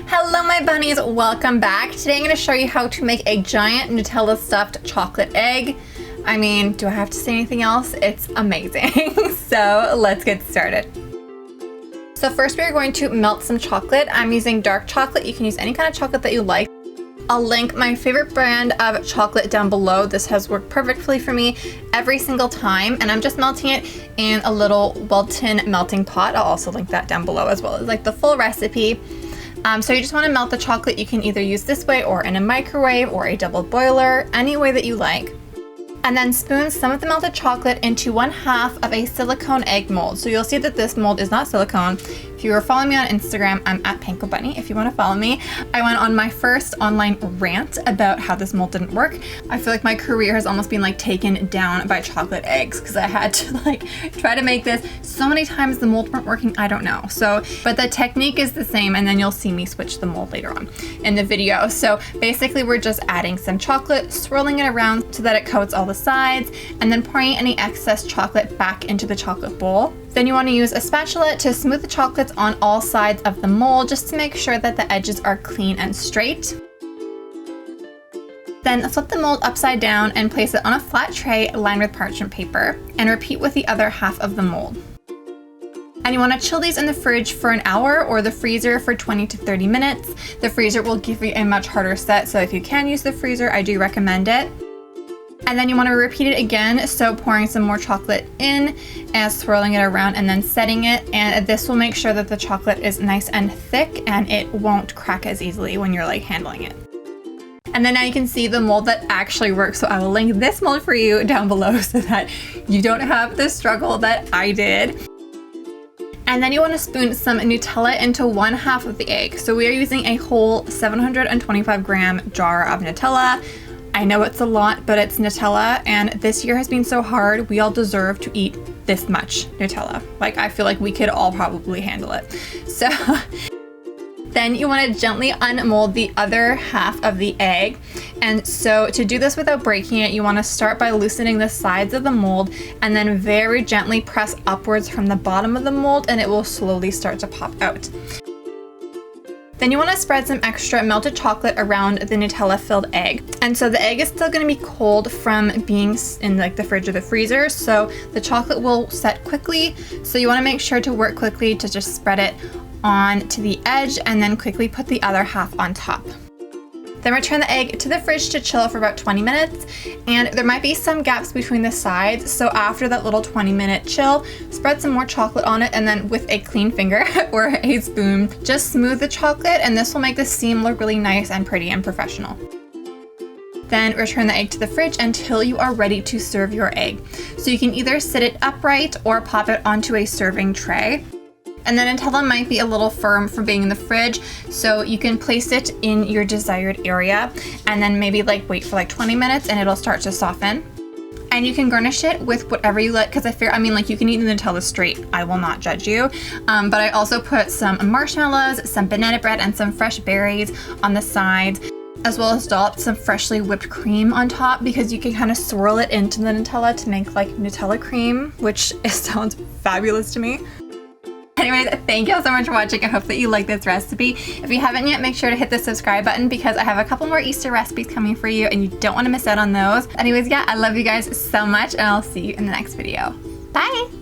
Hello my bunnies, welcome back. Today I'm going to show you how to make a giant Nutella stuffed chocolate egg. I mean, do I have to say anything else? It's amazing. So let's get started. So first we are going to melt some chocolate. I'm using dark chocolate. You can use any kind of chocolate that you like. I'll link my favorite brand of chocolate down below. This has worked perfectly for me every single time, and I'm just melting it in a little Wilton melting pot. I'll also link that down below as well as like the full recipe. So you just want to melt the chocolate. You can either use this way or in a microwave or a double boiler, any way that you like. And then spoon some of the melted chocolate into 1/2 of a silicone egg mold. So you'll see that this mold is not silicone. If you are following me on Instagram, I'm at pankobunny if you want to follow me. I went on my first online rant about how this mold didn't work. I feel like my career has almost been like taken down by chocolate eggs because I had to like try to make this so many times. The mold weren't working, I don't know. So, but the technique is the same, and then you'll see me switch the mold later on in the video. So basically we're just adding some chocolate, swirling it around so that it coats all the sides, and then pouring any excess chocolate back into the chocolate bowl. Then you want to use a spatula to smooth the chocolates on all sides of the mold, just to make sure that the edges are clean and straight. Then flip the mold upside down and place it on a flat tray lined with parchment paper, and repeat with the other half of the mold. And you want to chill these in the fridge for an hour or the freezer for 20 to 30 minutes. The freezer will give you a much harder set, so if you can use the freezer, I do recommend it. And then you want to repeat it again, so pouring some more chocolate in and swirling it around and then setting it, and this will make sure that the chocolate is nice and thick and it won't crack as easily when you're like handling it. And then now you can see the mold that actually works, so I will link this mold for you down below so that you don't have the struggle that I did. And then you want to spoon some Nutella into 1/2 of the egg. So we are using a whole 725 gram jar of Nutella. I know it's a lot, but it's Nutella, and this year has been so hard. We all deserve to eat this much Nutella. Like, I feel like we could all probably handle it. So then you want to gently unmold the other half of the egg. And so to do this without breaking it, you want to start by loosening the sides of the mold and then very gently press upwards from the bottom of the mold, and it will slowly start to pop out. Then you want to spread some extra melted chocolate around the Nutella filled egg. And so the egg is still going to be cold from being in like the fridge or the freezer, so the chocolate will set quickly. So you want to make sure to work quickly to just spread it on to the edge and then quickly put the other half on top. Then return the egg to the fridge to chill for about 20 minutes, and there might be some gaps between the sides, so after that little 20-minute chill, spread some more chocolate on it, and then with a clean finger or a spoon, just smooth the chocolate, and this will make the seam look really nice and pretty and professional. Then return the egg to the fridge until you are ready to serve your egg. So you can either sit it upright or pop it onto a serving tray. And then Nutella might be a little firm from being in the fridge, so you can place it in your desired area and then maybe like wait for like 20 minutes and it'll start to soften. And you can garnish it with whatever you like, because I mean like you can eat the Nutella straight, I will not judge you. But I also put some marshmallows, some banana bread, and some fresh berries on the sides, as well as dollop some freshly whipped cream on top, because you can kind of swirl it into the Nutella to make like Nutella cream, which sounds fabulous to me. Anyways, thank you all so much for watching. I hope that you like this recipe. If you haven't yet, make sure to hit the subscribe button because I have a couple more Easter recipes coming for you and you don't want to miss out on those. Anyways, yeah, I love you guys so much, and I'll see you in the next video. Bye!